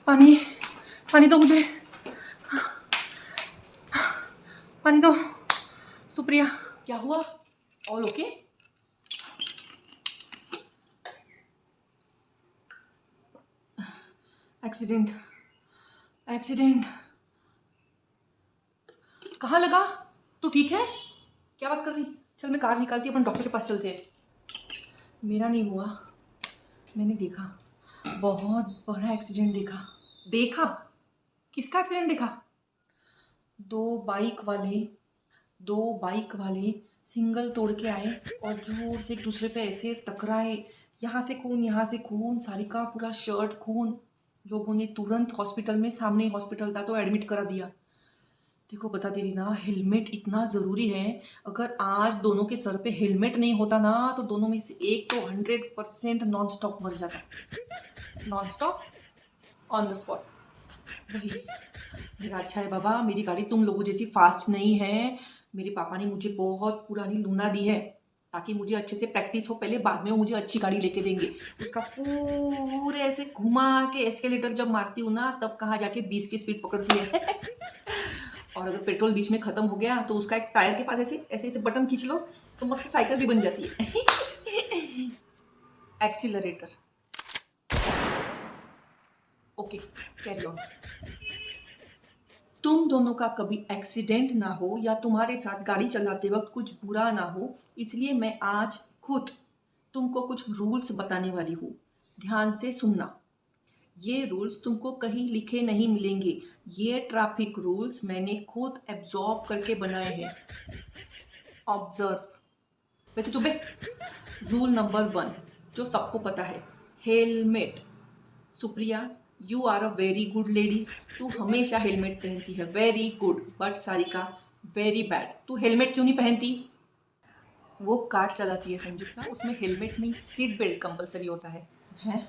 पानी पानी दो मुझे, पानी दो। सुप्रिया क्या हुआ? All okay? एक्सीडेंट, एक्सीडेंट कहाँ लगा? तू ठीक है? क्या बात कर रही? चल मैं कार निकालती, अपन डॉक्टर के पास चलते हैं। मेरा नहीं हुआ, मैंने देखा, बहुत बड़ा एक्सीडेंट देखा। देखा? किसका एक्सीडेंट देखा? दो बाइक वाले सिंगल तोड़ के आए और जोर से एक दूसरे पे ऐसे टकराए। यहाँ से खून, सारिका पूरा शर्ट खून। लोगों ने तुरंत हॉस्पिटल में, सामने हॉस्पिटल था तो एडमिट करा दिया। देखो बता दे रही ना, हेलमेट इतना ज़रूरी है। अगर आज दोनों के सर पे हेलमेट नहीं होता ना तो दोनों में से एक तो 100% नॉन स्टॉप मर जाता। Non stop, on the spot. वही मेरा अच्छा है बाबा, मेरी गाड़ी तुम लोगों जैसी फास्ट नहीं है। मेरे पापा ने मुझे बहुत पुरानी लूना दी है ताकि मुझे अच्छे से प्रैक्टिस हो पहले, बाद में वो मुझे अच्छी गाड़ी लेके देंगे। उसका पूरे ऐसे घुमा के एस्केलेटर जब मारती हूँ ना तब कहाँ जाके 20 की स्पीड पकड़ती है। और अगर पेट्रोल बीच में खत्म हो गया तो उसका एक टायर के पास ऐसे ऐसे ऐसे बटन खींच लो तो मस्त साइकिल भी बन जाती है। एक्सीलरेटर। Okay, carry on. तुम दोनों का कभी एक्सीडेंट ना हो या तुम्हारे साथ गाड़ी चलाते वक्त कुछ बुरा ना हो, इसलिए मैं आज खुद तुमको कुछ रूल्स बताने वाली हूँ। ध्यान से सुनना। ये रूल्स तुमको कहीं लिखे नहीं मिलेंगे। ये ट्रैफिक रूल्स मैंने खुद एब्जॉर्ब करके बनाए हैं। ऑब्जर्व। वैसे चुप बे। रूल नंबर 1 जो सबको पता है, helmet. Supriya, you are a very good ladies. तू हमेशा हेलमेट पहनती है, very good. But Sarika, very bad. तू हेलमेट क्यों नहीं पहनती? वो कार चलाती है संयुक्ता, उसमें हेलमेट नहीं सीट बेल्ट कंपलसरी होता है। हैं?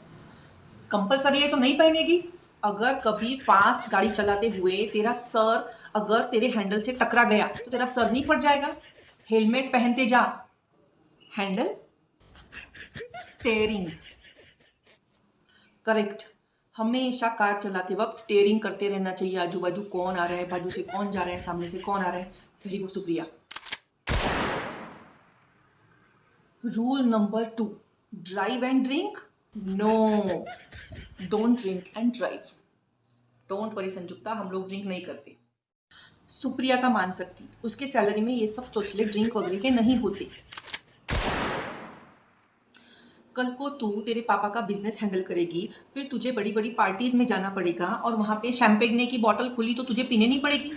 कंपलसरी है तो नहीं पहनेगी? अगर कभी फास्ट गाड़ी चलाते हुए तेरा सर अगर तेरे हैंडल से टकरा गया तो तेरा सर नहीं फट जाएगा? हेलमेट पहनते जा। Handle, steering. करेक्ट। हमेशा कार चलाते वक्त स्टेयरिंग करते रहना चाहिए। आजू बाजू कौन आ रहा है, बाजू से कौन जा रहा है, सामने से कौन आ रहा है। Very good Supriya. Rule number 2, drive and drink? No, don't drink and drive. Don't worry Sanjukta, हम लोग ड्रिंक नहीं करते। सुप्रिया का मान सकती, उसके सैलरी में ये सब चोचले ड्रिंक वगैरह के नहीं होते। कल को तू तेरे पापा का बिजनेस हैंडल करेगी, फिर तुझे बड़ी बड़ी पार्टीज में जाना पड़ेगा और वहां पे शैंपेग्ने की बॉटल खुली तो तुझे पीने नहीं पड़ेगी।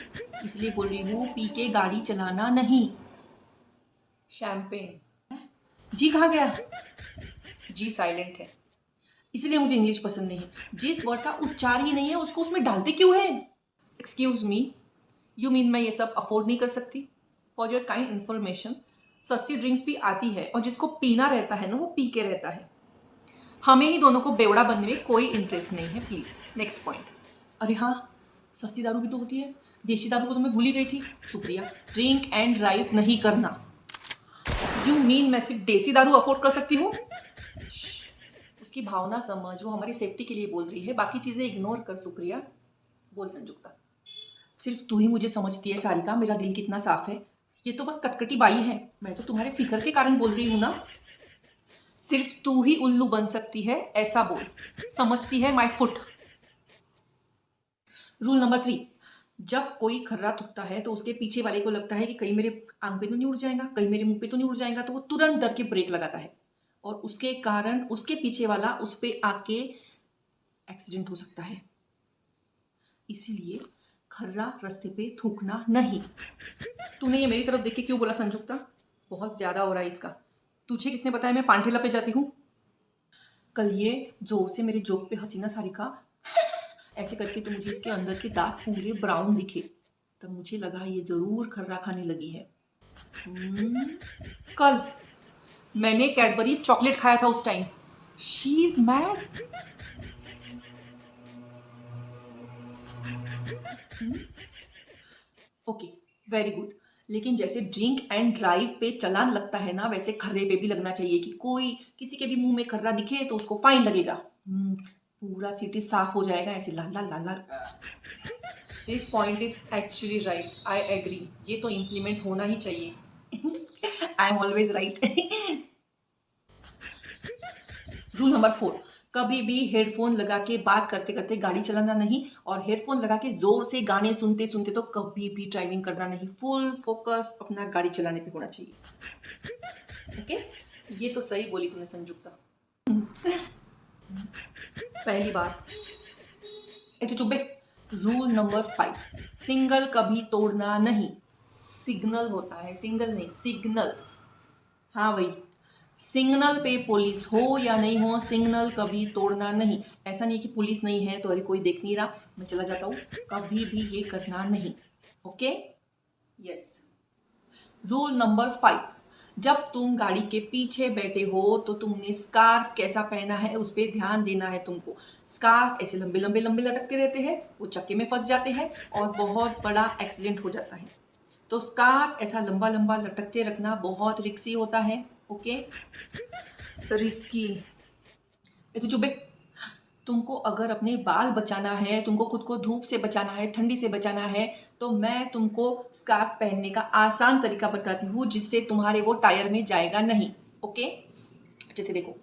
इसलिए बोल रही हूँ, पी के गाड़ी चलाना नहीं। शैंपेन। जी कहाँ गया? जी साइलेंट है, इसलिए मुझे इंग्लिश पसंद नहीं है। जिस वर्ड का उच्चार ही नहीं है उसको उसमें डालते क्यों है? एक्सक्यूज मी, यू मीन मैं ये सब अफोर्ड नहीं कर सकती? फॉर योर काइंड इन्फॉर्मेशन, सस्ती ड्रिंक्स भी आती है और जिसको पीना रहता है ना वो पी के रहता है। हमें ही दोनों को बेवड़ा बनने में कोई इंटरेस्ट नहीं है। Please next point. अरे हाँ, सस्ती दारू भी तो होती है। देशी दारू को तो मैं भूल ही गई थी। सुप्रिया, ड्रिंक एंड ड्राइव नहीं करना। यू मीन मैं सिर्फ देसी दारू अफोर्ड कर सकती हूँ? उसकी भावना समझ, वो हमारी सेफ्टी के लिए बोल रही है, बाकी चीजें इग्नोर कर। सुप्रिया बोल संजुक्ता। सिर्फ तू ही मुझे समझती है सारिका, मेरा दिल कितना साफ है। ये तो बस कटकटी बाई है, मैं तो तुम्हारे फिक्र के कारण बोल रही हूँ ना। सिर्फ तू ही उल्लू बन सकती है ऐसा बोल, समझती है माय फुट। रूल नंबर 3, जब कोई खर्रा थूकता है तो उसके पीछे वाले को लगता है कि कहीं मेरे आंख पे तो नहीं उड़ जाएगा, कहीं मेरे मुंह पे तो नहीं उड़ जाएगा, तो वो तुरंत डर के ब्रेक लगाता है और उसके कारण उसके पीछे वाला उस पे आके एक्सीडेंट हो सकता है। इसीलिए खर्रा रास्ते पे थूकना नहीं। तूने ये मेरी तरफ देख के क्यों बोला संजुक्ता? बहुत ज्यादा हो रहा है इसका। तुझे किसने बताया मैं पांठेला पे जाती हूँ? कल ये जोर से मेरे जोक पे हसीना सारिका ऐसे करके तो मुझे इसके अंदर के दांत पूरे ब्राउन दिखे, तब मुझे लगा ये जरूर खर्रा खाने लगी है। कल मैंने कैडबरी चॉकलेट खाया था उस time. She is mad. Okay, very good. लेकिन जैसे ड्रिंक एंड ड्राइव पे चालान लगता है ना, वैसे खर्रे पे भी लगना चाहिए कि कोई किसी के भी मुंह में खर्रा दिखे तो उसको फाइन लगेगा। पूरा सिटी साफ हो जाएगा ऐसे लाल लाल लाल लाल। This point is actually right, I agree, ये तो इम्प्लीमेंट होना ही चाहिए। I am always right. Rule number 4, कभी भी हेडफोन लगा के बात करते करते गाड़ी चलाना नहीं, और हेडफोन लगा के जोर से गाने सुनते सुनते तो कभी भी ड्राइविंग करना नहीं। फुल फोकस अपना गाड़ी चलाने पे होना चाहिए। ओके, ये तो सही बोली तुमने संजुक्ता। पहली बार ए तो चुप बे। रूल नंबर 5, सिग्नल कभी तोड़ना नहीं। सिग्नल होता है, सिंगल नहीं, सिग्नल। हाँ भाई, सिग्नल पे पुलिस हो या नहीं हो, सिग्नल कभी तोड़ना नहीं। ऐसा नहीं कि पुलिस नहीं है तो अरे कोई देख नहीं रहा मैं चला जाता हूँ, कभी भी ये करना नहीं। Okay, yes. रूल नंबर 5, जब तुम गाड़ी के पीछे बैठे हो तो तुमने स्कार्फ कैसा पहना है उस पर ध्यान देना है तुमको। स्कार्फ ऐसे लंबे लंबे लंबे लटकते रहते हैं, वो चक्के में फंस जाते हैं और बहुत बड़ा एक्सीडेंट हो जाता है। तो स्कार्फ ऐसा लंबा लंबा लटकते रखना बहुत रिस्की होता है। Okay, risky. ये तो चुप बे। तुमको अगर अपने बाल बचाना है, तुमको खुद को धूप से बचाना है, ठंडी से बचाना है, तो मैं तुमको स्कार्फ पहनने का आसान तरीका बताती हूँ जिससे तुम्हारे वो टायर में जाएगा नहीं। ओके, अच्छे से देखो।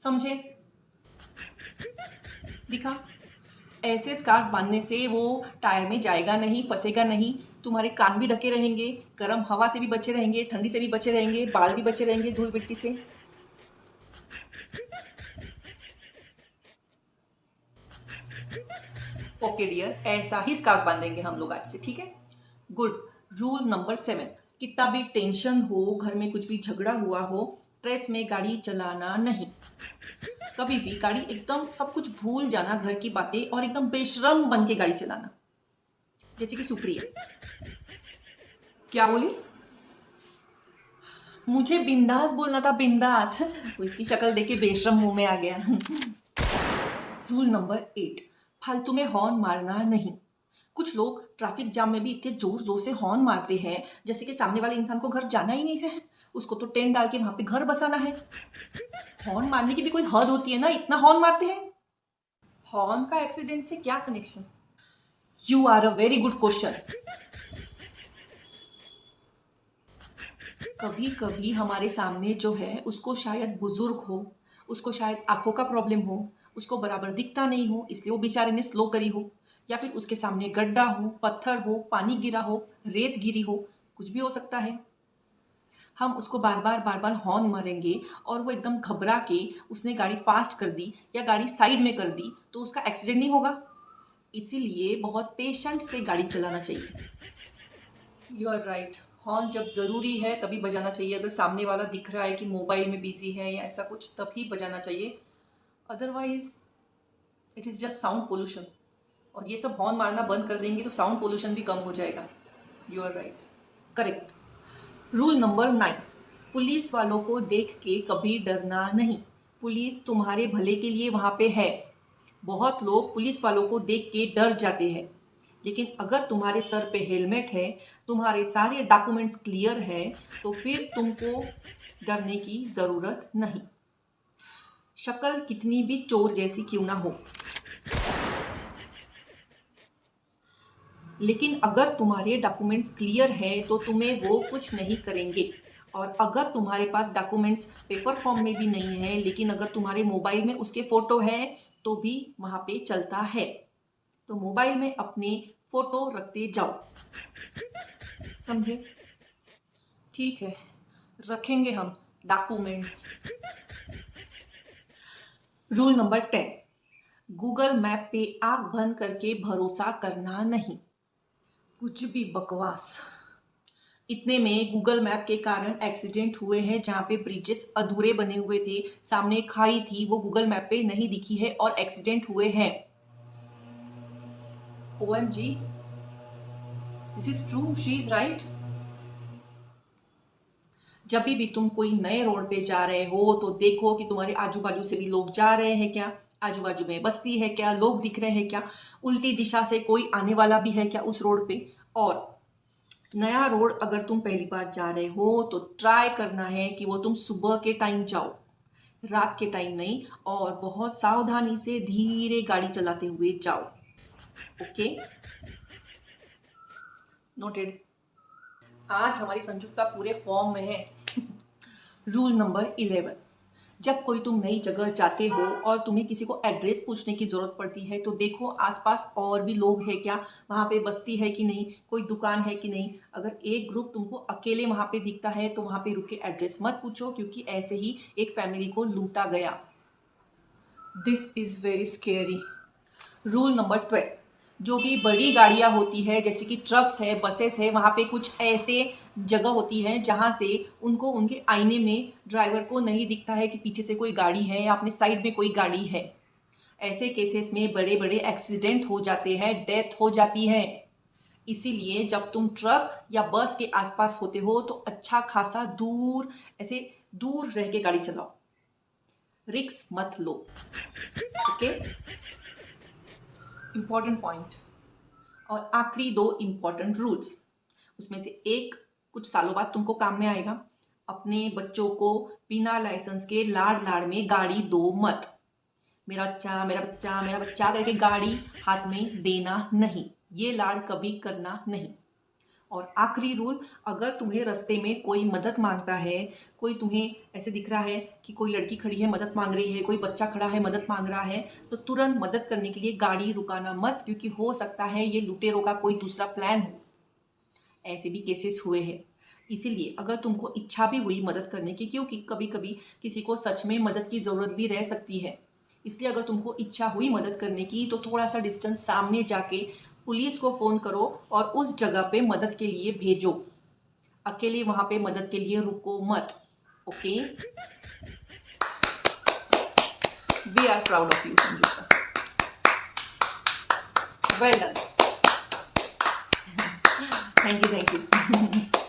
समझे? दिखा, ऐसे स्कार्फ बांधने से वो टायर में जाएगा नहीं, फंसेगा नहीं। तुम्हारे कान भी ढके रहेंगे, गर्म हवा से भी बचे रहेंगे, ठंडी से भी बचे रहेंगे, बाल भी बचे रहेंगे धूल मिट्टी से। ओके डियर, ऐसा ही स्कार्फ बांधेंगे हम लोग आज से, ठीक है? गुड। रूल नंबर 7, कितना भी टेंशन हो, घर में कुछ भी झगड़ा हुआ हो, स्ट्रेस में गाड़ी चलाना नहीं। कभी भी गाड़ी एकदम सब कुछ भूल जाना, घर की बातें, और एकदम बेशरम बन के गाड़ी चलाना, जैसे कि सुप्रिया। क्या बोली? मुझे बिंदास बोलना था, बिंदास। वो इसकी शक्ल देख के बेशरम मुंह में आ गया। रूल नंबर 8, फालतू में हॉर्न मारना नहीं। कुछ लोग ट्रैफिक जाम में भी इतने जोर जोर से हॉर्न मारते हैं जैसे कि सामने वाले इंसान को घर जाना ही नहीं है, उसको तो टेंट डाल के वहां पे घर बसाना है। हॉर्न मारने की भी कोई हद होती है ना, इतना हॉर्न मारते हैं। हॉर्न का एक्सीडेंट से क्या connection? You are a very good question. कभी कभी हमारे सामने जो है उसको शायद बुजुर्ग हो, उसको शायद आंखों का प्रॉब्लम हो, उसको बराबर दिखता नहीं हो इसलिए वो बेचारे ने स्लो करी हो, या फिर उसके सामने गड्ढा हो, पत्थर हो, पानी गिरा हो, रेत गिरी हो, कुछ भी हो सकता है। हम उसको बार बार हॉर्न मारेंगे और वो एकदम घबरा के उसने गाड़ी फास्ट कर दी या गाड़ी साइड में कर दी तो उसका एक्सीडेंट नहीं होगा। इसीलिए बहुत पेशेंट से गाड़ी चलाना चाहिए। यू आर राइट, हॉर्न जब ज़रूरी है तभी बजाना चाहिए। अगर सामने वाला दिख रहा है कि मोबाइल में बिजी है या ऐसा कुछ, तभी बजाना चाहिए, otherwise it is just sound pollution. और ये सब हॉर्न मारना बंद कर देंगे तो साउंड पोल्यूशन भी कम हो जाएगा। You are right, correct. Rule number 9, police वालों को देख के कभी डरना नहीं। पुलिस तुम्हारे भले के लिए वहाँ पे है। बहुत लोग पुलिस वालों को देख के डर जाते हैं, लेकिन अगर तुम्हारे सर पे हेलमेट है, तुम्हारे सारे डॉक्यूमेंट्स क्लियर है, तो फिर तुमको डरने की ज़रूरत नहीं, शक्ल कितनी भी चोर जैसी क्यों ना हो। लेकिन अगर तुम्हारे डॉक्यूमेंट्स क्लियर है तो तुम्हें वो कुछ नहीं करेंगे। और अगर तुम्हारे पास डॉक्यूमेंट्स पेपर फॉर्म में भी नहीं है, लेकिन अगर तुम्हारे मोबाइल में उसके फ़ोटो है तो भी वहाँ पे चलता है। तो मोबाइल में अपने फ़ोटो रखते जाओ, समझे? ठीक है, रखेंगे हम documents. Rule number 10, Google map पे आँख बंद करके भरोसा करना नहीं। कुछ भी बकवास। इतने में गूगल मैप के कारण एक्सीडेंट हुए हैं जहाँ पे ब्रिजेस अधूरे बने हुए थे, सामने खाई थी, वो गूगल मैप पे नहीं दिखी है और एक्सीडेंट हुए हैं। OMG, this is true, she is right. जब भी तुम कोई नए रोड पे जा रहे हो तो देखो कि तुम्हारे आजू बाजू से भी लोग जा रहे हैं क्या, आजू बाजू में बस्ती है क्या, लोग दिख रहे हैं क्या, उल्टी दिशा से कोई आने वाला भी है क्या उस रोड पे। और नया रोड अगर तुम पहली बार जा रहे हो तो ट्राई करना है कि वो तुम सुबह के टाइम जाओ, रात के टाइम नहीं, और बहुत सावधानी से धीरे गाड़ी चलाते हुए जाओ। Okay, noted. आज हमारी संयुक्ता पूरे फॉर्म में है। रूल नंबर 11, जब कोई तुम नई जगह जाते हो और तुम्हें किसी को एड्रेस पूछने की ज़रूरत पड़ती है तो देखो आसपास और भी लोग हैं क्या, वहाँ पे बस्ती है कि नहीं, कोई दुकान है कि नहीं। अगर एक ग्रुप तुमको अकेले वहाँ पे दिखता है तो वहाँ पे रुक के एड्रेस मत पूछो, क्योंकि ऐसे ही एक फैमिली को लूटा गया। This is very scary. Rule number 12, जो भी बड़ी गाड़ियाँ होती है जैसे कि ट्रक्स है, बसेस है, वहाँ पे कुछ ऐसे जगह होती है जहाँ से उनको उनके आईने में ड्राइवर को नहीं दिखता है कि पीछे से कोई गाड़ी है या अपने साइड में कोई गाड़ी है। ऐसे केसेस में बड़े बड़े एक्सीडेंट हो जाते हैं, डेथ हो जाती है। इसीलिए जब तुम ट्रक या बस के आसपास होते हो तो अच्छा खासा दूर, ऐसे दूर रह के गाड़ी चलाओ, रिस्क मत लो। Okay, important point. और आखिरी 2 इम्पॉर्टेंट रूल्स, उसमें से एक कुछ सालों बाद तुमको काम में आएगा। अपने बच्चों को बिना लाइसेंस के लाड़ लाड़ में गाड़ी दो मत। मेरा बच्चा मेरा बच्चा मेरा बच्चा करके गाड़ी हाथ में देना नहीं, ये लाड़ कभी करना नहीं। और आखिरी रूल, अगर तुम्हें रास्ते में कोई मदद मांगता है, कोई तुम्हें ऐसे दिख रहा है कि कोई लड़की खड़ी है मदद मांग रही है, कोई बच्चा खड़ा है मदद मांग रहा है, तो तुरंत मदद करने के लिए गाड़ी रुकाना मत, क्योंकि हो सकता है ये लुटेरों का कोई दूसरा प्लान हो। ऐसे भी केसेस हुए हैं। इसीलिए अगर तुमको इच्छा भी हुई मदद करने की, क्योंकि कभी कभी किसी को सच में मदद की ज़रूरत भी रह सकती है, इसलिए अगर तुमको इच्छा हुई मदद करने की तो थोड़ा सा डिस्टेंस सामने जाके पुलिस को फ़ोन करो और उस जगह पे मदद के लिए भेजो। अकेले वहाँ पे मदद के लिए रुको मत। Okay, we are proud of you Sanjukta, well done. Thank you, thank you.